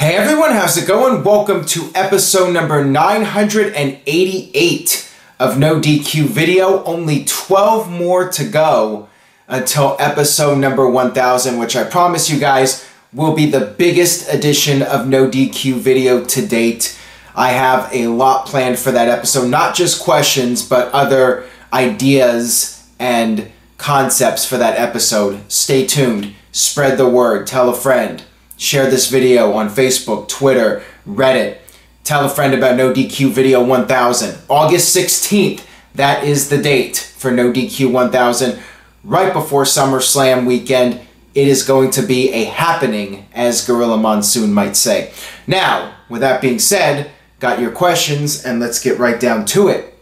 Hey everyone, how's it going? Welcome to episode number 988 of NoDQ video. Only 12 more to go until episode number 1000, which I promise you guys will be the biggest edition of NoDQ video to date. I have a lot planned for that episode, not just questions, but other ideas and concepts for that episode. Stay tuned, spread the word, tell a friend. Share this video on Facebook, Twitter, Reddit. Tell a friend about NoDQ Video 1000. August 16th, that is the date for NoDQ 1000. Right before Summerslam weekend, it is going to be a happening, as Gorilla Monsoon might say. Now, with that being said, got your questions, and let's get right down to it.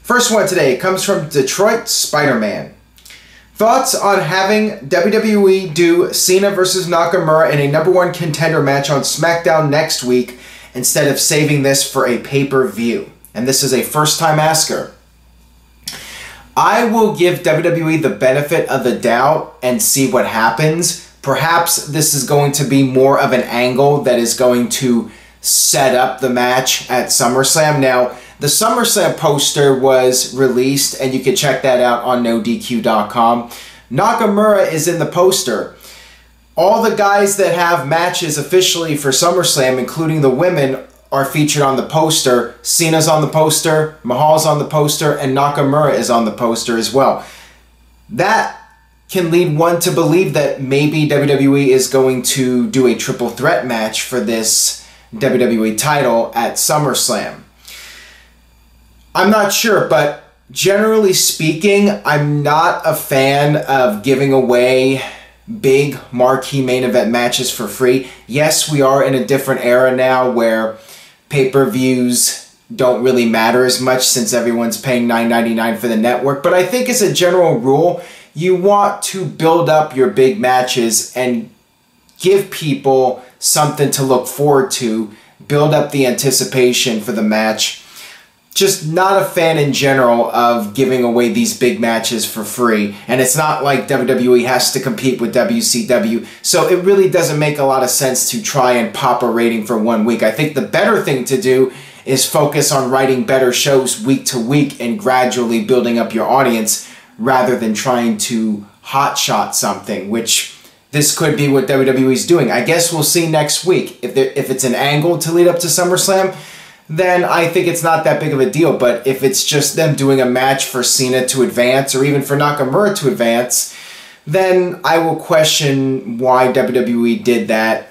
First one today comes from Detroit Spider-Man. Thoughts on having WWE do Cena versus Nakamura in a #1 contender match on SmackDown next week instead of saving this for a pay-per-view? And this is a first-time asker. I will give WWE the benefit of the doubt and see what happens. Perhaps this is going to be more of an angle that is going to set up the match at SummerSlam. Now, the SummerSlam poster was released, and you can check that out on NoDQ.com. Nakamura is in the poster. All the guys that have matches officially for SummerSlam, including the women, are featured on the poster. Cena's on the poster, Mahal's on the poster, and Nakamura is on the poster as well. That can lead one to believe that maybe WWE is going to do a triple threat match for this WWE title at SummerSlam. I'm not sure, but generally speaking, I'm not a fan of giving away big marquee main event matches for free. Yes, we are in a different era now where pay-per-views don't really matter as much since everyone's paying $9.99 for the network, but I think as a general rule, you want to build up your big matches and give people something to look forward to, build up the anticipation for the match. Just not a fan in general of giving away these big matches for free. And it's not like WWE has to compete with WCW. So it really doesn't make a lot of sense to try and pop a rating for 1 week. I think the better thing to do is focus on writing better shows week to week and gradually building up your audience rather than trying to hotshot something, which this could be what WWE's doing. I guess we'll see next week. If it's an angle to lead up to SummerSlam, then I think it's not that big of a deal. But if it's just them doing a match for Cena to advance or even for Nakamura to advance, then I will question why WWE did that.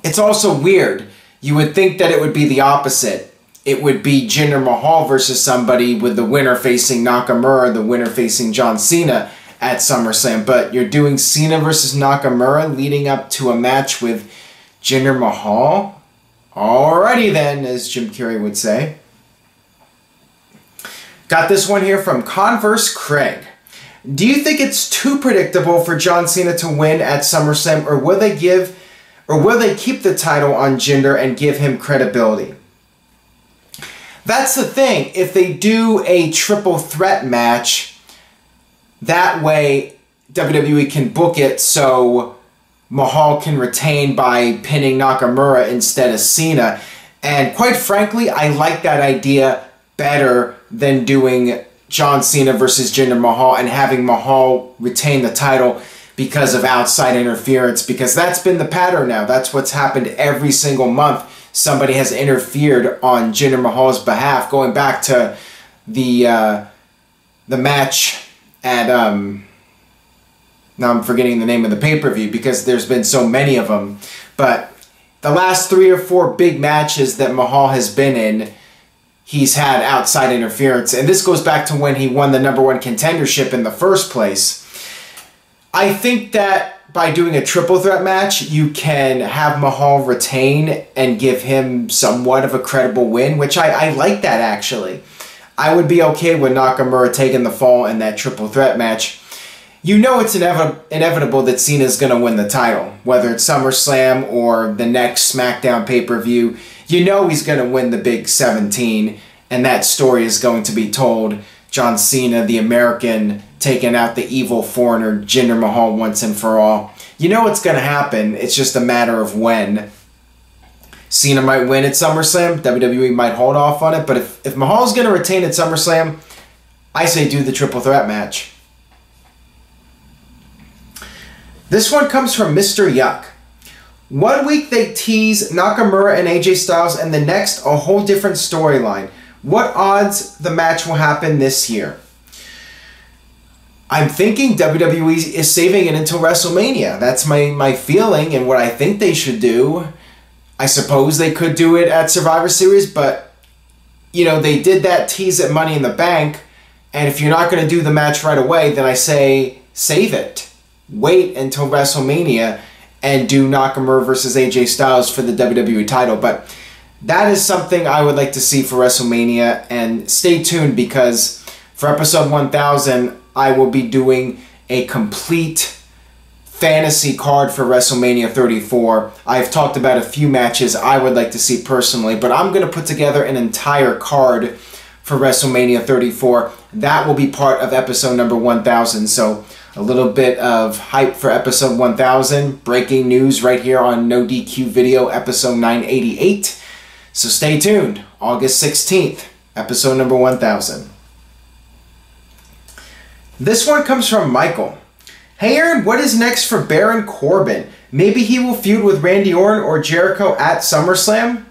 It's also weird. You would think that it would be the opposite. It would be Jinder Mahal versus somebody with the winner facing Nakamura, the winner facing John Cena at SummerSlam. But you're doing Cena versus Nakamura leading up to a match with Jinder Mahal? Alrighty then, as Jim Carrey would say. Got this one here from Converse Craig. Do you think it's too predictable for John Cena to win at SummerSlam, or will they keep the title on Jinder and give him credibility? That's the thing. If they do a triple threat match, that way WWE can book it so Mahal can retain by pinning Nakamura instead of Cena. And quite frankly, I like that idea better than doing John Cena versus Jinder Mahal and having Mahal retain the title because of outside interference, because that's been the pattern now. That's what's happened every single month. Somebody has interfered on Jinder Mahal's behalf, going back to the match at now I'm forgetting the name of the pay-per-view because there's been so many of them. But the last 3 or 4 big matches that Mahal has been in, he's had outside interference. And this goes back to when he won the #1 contendership in the first place. I think that by doing a triple threat match, you can have Mahal retain and give him somewhat of a credible win, which I like that actually. I would be okay with Nakamura taking the fall in that triple threat match. You know it's inevitable that Cena's going to win the title, whether it's SummerSlam or the next SmackDown pay-per-view. You know he's going to win the big 17, and that story is going to be told. John Cena, the American, taking out the evil foreigner Jinder Mahal once and for all. You know what's going to happen. It's just a matter of when. Cena might win at SummerSlam. WWE might hold off on it. But if Mahal's going to retain at SummerSlam, I say do the triple threat match. This one comes from Mr. Yuck. 1 week they tease Nakamura and AJ Styles, and the next a whole different storyline. What odds the match will happen this year? I'm thinking WWE is saving it until WrestleMania. That's my feeling and what I think they should do. I suppose they could do it at Survivor Series, but, you know, they did that tease at Money in the Bank, and if you're not going to do the match right away, then I say save it. Wait until WrestleMania and do Nakamura versus AJ Styles for the WWE title. But that is something I would like to see for WrestleMania, and stay tuned because for episode 1000, I will be doing a complete fantasy card for WrestleMania 34. I've talked about a few matches I would like to see personally, but I'm going to put together an entire card for WrestleMania 34. That will be part of episode number 1000. So a little bit of hype for episode 1000. Breaking news right here on NoDQ video, episode 988. So stay tuned. August 16th, episode number 1000. This one comes from Michael. Hey Aaron, what is next for Baron Corbin? Maybe he will feud with Randy Orton or Jericho at SummerSlam?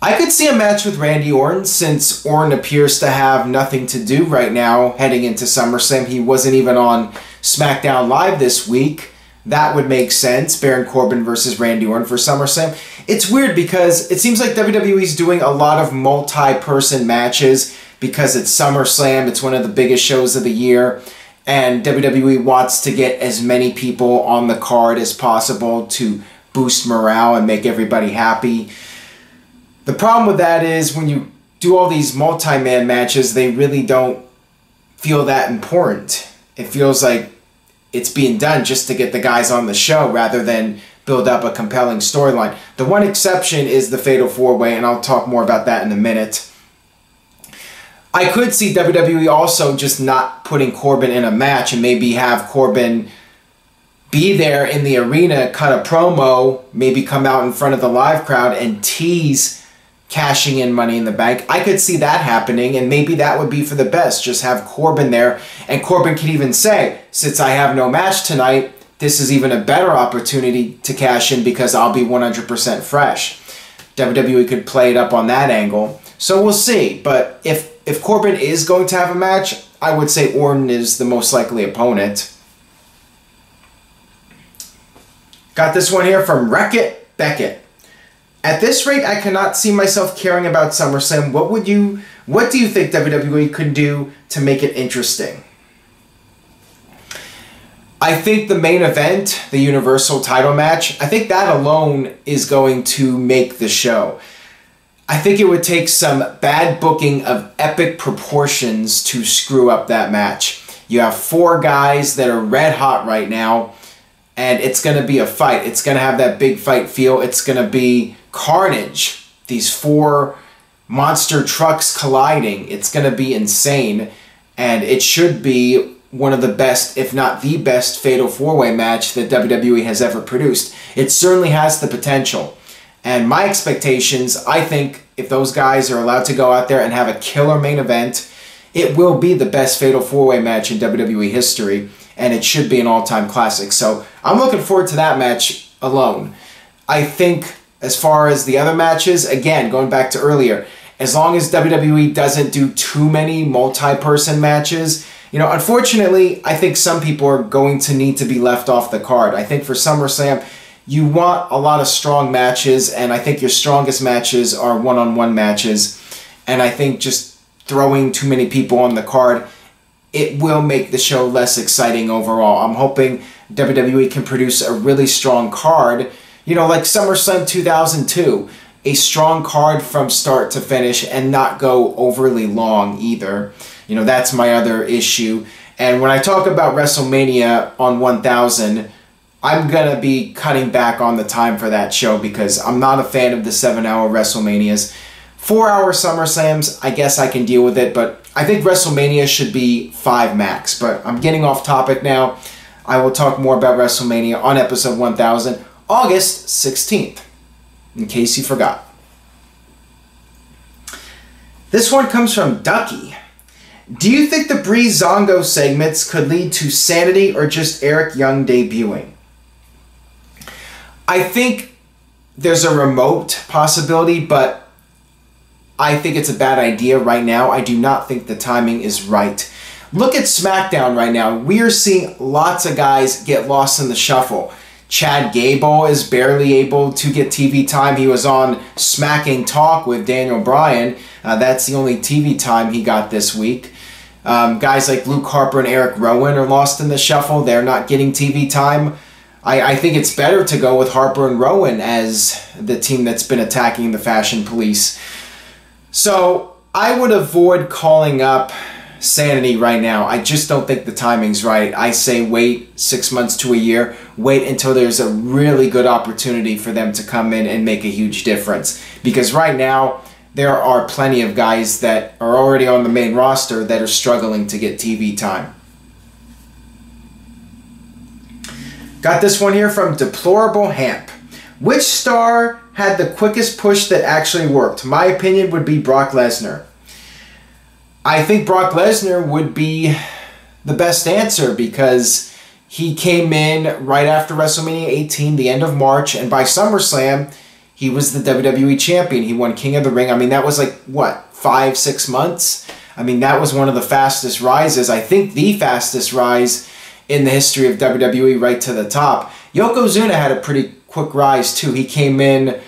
I could see a match with Randy Orton since Orton appears to have nothing to do right now heading into SummerSlam. He wasn't even on SmackDown Live this week. That would make sense. Baron Corbin versus Randy Orton for SummerSlam. It's weird because it seems like WWE's doing a lot of multi-person matches because it's SummerSlam. It's one of the biggest shows of the year. And WWE wants to get as many people on the card as possible to boost morale and make everybody happy. The problem with that is when you do all these multi-man matches, they really don't feel that important. It feels like it's being done just to get the guys on the show rather than build up a compelling storyline. The one exception is the Fatal 4-Way, and I'll talk more about that in a minute. I could see WWE also just not putting Corbin in a match and maybe have Corbin be there in the arena, cut a promo, maybe come out in front of the live crowd and tease cashing in Money in the Bank. I could see that happening, and maybe that would be for the best. Just have Corbin there, and Corbin could even say, since I have no match tonight, this is even a better opportunity to cash in because I'll be 100% fresh. WWE could play it up on that angle. So we'll see. But if Corbin is going to have a match, I would say Orton is the most likely opponent. Got this one here from Wreck-It Beckett. At this rate, I cannot see myself caring about SummerSlam. What do you think WWE could do to make it interesting? I think the main event, the Universal title match, I think that alone is going to make the show. I think it would take some bad booking of epic proportions to screw up that match. You have 4 guys that are red hot right now, and it's going to be a fight. It's going to have that big fight feel. It's going to be carnage. These 4 monster trucks colliding. It's going to be insane, and it should be one of the best, if not the best, Fatal 4-Way match that WWE has ever produced. It certainly has the potential. And my expectations, I think if those guys are allowed to go out there and have a killer main event, it will be the best Fatal 4-Way match in WWE history, and it should be an all-time classic. So I'm looking forward to that match alone. I think as far as the other matches, again, going back to earlier, as long as WWE doesn't do too many multi-person matches, you know, unfortunately, I think some people are going to need to be left off the card. I think for SummerSlam, you want a lot of strong matches, and I think your strongest matches are one-on-one matches. And I think just throwing too many people on the card, it will make the show less exciting overall. I'm hoping WWE can produce a really strong card, you know, like SummerSlam 2002, a strong card from start to finish and not go overly long either. You know, that's my other issue. And when I talk about WrestleMania on 1000, I'm going to be cutting back on the time for that show because I'm not a fan of the 7-hour WrestleManias. 4-hour SummerSlams, I guess I can deal with it, but I think WrestleMania should be 5 max. But I'm getting off topic now. I will talk more about WrestleMania on episode 1000, August 16th, in case you forgot. This one comes from Ducky. Do you think the Breezango segments could lead to Sanity or just Eric Young debuting? I think there's a remote possibility, but I think it's a bad idea right now. I do not think the timing is right. Look at SmackDown right now. We are seeing lots of guys get lost in the shuffle. Chad Gable is barely able to get TV time. He was on Smacking Talk with Daniel Bryan. That's the only TV time he got this week. Guys like Luke Harper and Eric Rowan are lost in the shuffle. They're not getting TV time. I think it's better to go with Harper and Rowan as the team that's been attacking the Fashion Police. So I would avoid calling up Sanity right now. I just don't think the timing's right. I say wait 6 months to a year. Wait until there's a really good opportunity for them to come in and make a huge difference. Because right now, there are plenty of guys that are already on the main roster that are struggling to get TV time. Got this one here from Deplorable Hamp. Which star had the quickest push that actually worked? My opinion would be Brock Lesnar. I think Brock Lesnar would be the best answer because he came in right after WrestleMania 18, the end of March, and by SummerSlam, he was the WWE Champion. He won King of the Ring. I mean, that was like, what, 5-6 months? I mean, that was one of the fastest rises. I think the fastest rise in the history of WWE, right to the top. Yokozuna had a pretty quick rise, too. He came in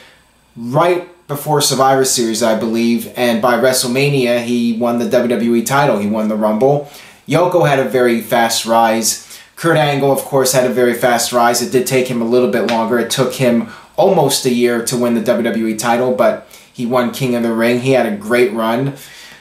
right before Survivor Series, I believe, and by WrestleMania, he won the WWE title. He won the Rumble. Yoko had a very fast rise. Kurt Angle, of course, had a very fast rise. It did take him a little bit longer. It took him almost a year to win the WWE title, but he won King of the Ring. He had a great run.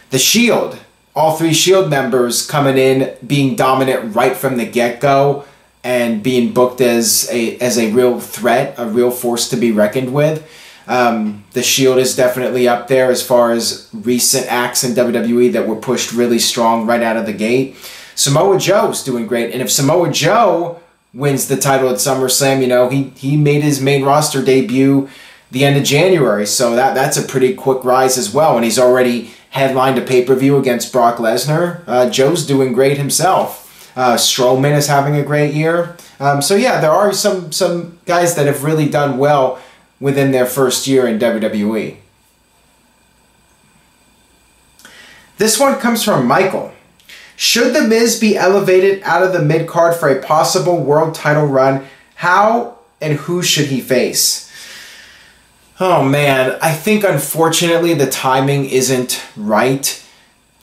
The Shield, all 3 Shield members coming in, being dominant right from the get-go and being booked as a real threat, a real force to be reckoned with. The Shield is definitely up there as far as recent acts in WWE that were pushed really strong right out of the gate. Samoa Joe's doing great, and if Samoa Joe wins the title at SummerSlam, you know, he made his main roster debut the end of January, so that's a pretty quick rise as well, and he's already headlined a pay-per-view against Brock Lesnar. Joe's doing great himself. Strowman is having a great year. So yeah, there are some guys that have really done well within their first year in WWE. This one comes from Michael. Should The Miz be elevated out of the mid-card for a possible world title run? How and who should he face? Oh man, I think unfortunately the timing isn't right.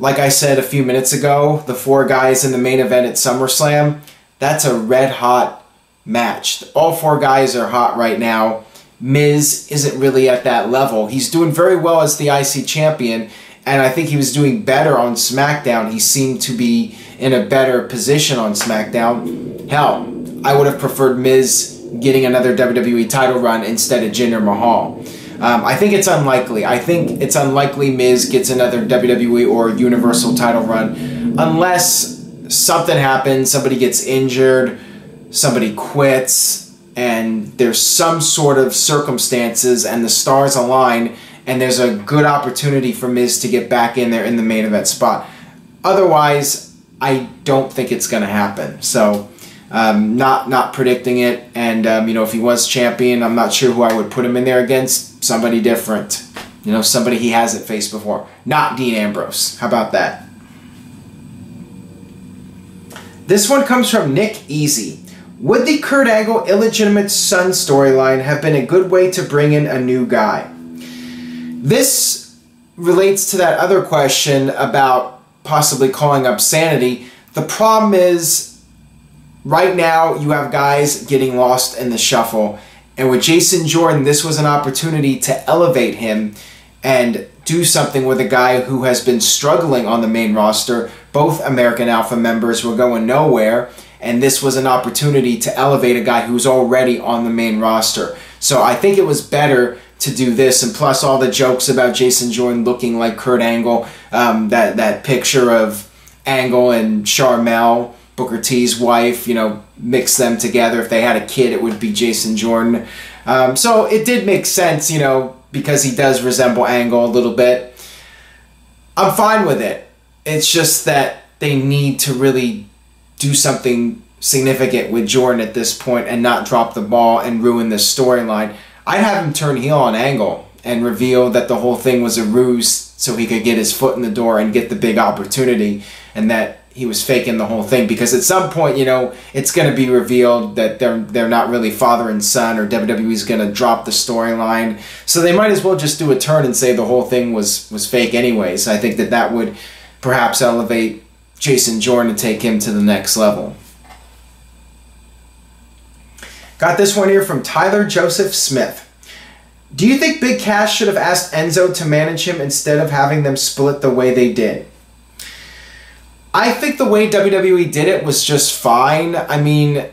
Like I said a few minutes ago, the 4 guys in the main event at SummerSlam, that's a red-hot match. All 4 guys are hot right now. Miz isn't really at that level. He's doing very well as the IC champion, and I think he was doing better on SmackDown. He seemed to be in a better position on SmackDown. Hell, I would have preferred Miz getting another WWE title run instead of Jinder Mahal. I think it's unlikely. I think it's unlikely Miz gets another WWE or Universal title run unless something happens, somebody gets injured, somebody quits, and there's some sort of circumstances and the stars align and there's a good opportunity for Miz to get back in there in the main event spot. Otherwise, I don't think it's going to happen. So, not predicting it. And, you know, if he was champion, I'm not sure who I would put him in there against. Somebody different. You know, somebody he hasn't faced before. Not Dean Ambrose. How about that? This one comes from Nick Easy. Would the Kurt Angle illegitimate son storyline have been a good way to bring in a new guy? This relates to that other question about possibly calling up Sanity. The problem is, right now you have guys getting lost in the shuffle. And with Jason Jordan, this was an opportunity to elevate him and do something with a guy who has been struggling on the main roster. Both American Alpha members were going nowhere, and this was an opportunity to elevate a guy who's already on the main roster. So I think it was better to do this, and plus all the jokes about Jason Jordan looking like Kurt Angle, that picture of Angle and Sharmell Booker T's wife, you know, mix them together. If they had a kid, it would be Jason Jordan. So it did make sense, you know, because he does resemble Angle a little bit. I'm fine with it. It's just that they need to really do something significant with Jordan at this point and not drop the ball and ruin this storyline. I'd have him turn heel on Angle and reveal that the whole thing was a ruse so he could get his foot in the door and get the big opportunity, and that he was faking the whole thing, because at some point, you know, it's going to be revealed that they're not really father and son, or WWE's going to drop the storyline. So they might as well just do a turn and say the whole thing was fake anyways. I think that would perhaps elevate Jason Jordan and take him to the next level. Got this one here from Tyler Joseph Smith. Do you think Big Cass should have asked Enzo to manage him instead of having them split the way they did? I think the way WWE did it was just fine. I mean,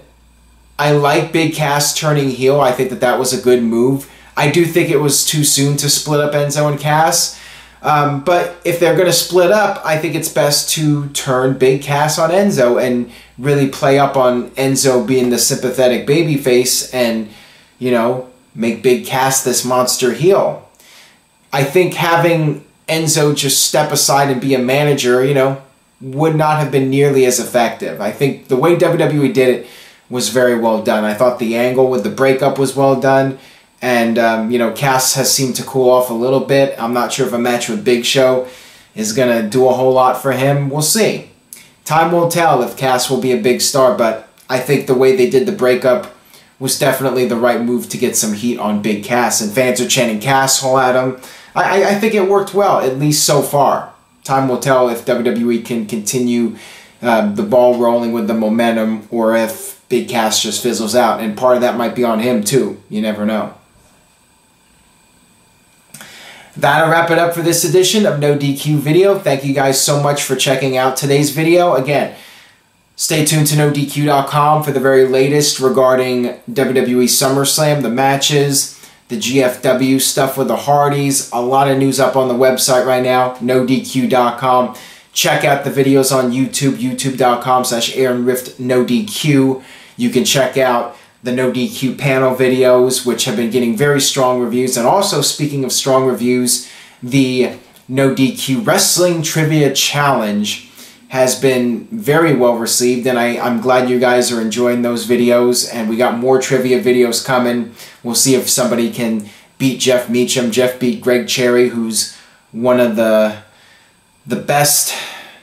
I like Big Cass turning heel. I think that was a good move. I do think it was too soon to split up Enzo and Cass. But if they're going to split up, I think it's best to turn Big Cass on Enzo and really play up on Enzo being the sympathetic babyface and, you know, make Big Cass this monster heel. I think having Enzo just step aside and be a manager, you know, would not have been nearly as effective. I think the way WWE did it was very well done. I thought the angle with the breakup was well done. And, you know, Cass has seemed to cool off a little bit. I'm not sure if a match with Big Show is going to do a whole lot for him. We'll see. Time will tell if Cass will be a big star, but I think the way they did the breakup was definitely the right move to get some heat on Big Cass. And fans are chanting Casshole at him. I think it worked well, at least so far. Time will tell if WWE can continue the ball rolling with the momentum, or if Big Cass just fizzles out. And part of that might be on him too. You never know. That'll wrap it up for this edition of NoDQ Video. Thank you guys so much for checking out today's video. Again, stay tuned to NoDQ.com for the very latest regarding WWE SummerSlam, the matches, the GFW stuff with the Hardys. A lot of news up on the website right now, NoDQ.com. Check out the videos on YouTube, youtube.com/AaronRiftNoDQ. You can check out the NoDQ panel videos, which have been getting very strong reviews. And also, speaking of strong reviews, the NoDQ Wrestling Trivia Challenge has been very well received, and I'm glad you guys are enjoying those videos, and we got more trivia videos coming. We'll see if somebody can beat Jeff Meacham. Jeff beat Greg Cherry, who's one of the best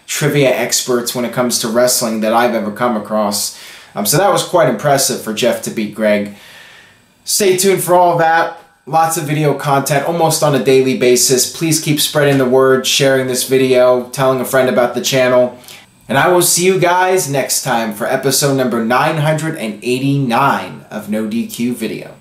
trivia experts when it comes to wrestling that I've ever come across. So that was quite impressive for Jeff to beat Greg. Stay tuned for all that. Lots of video content almost on a daily basis. Please keep spreading the word, sharing this video, telling a friend about the channel. And I will see you guys next time for episode number 989 of NoDQ Video.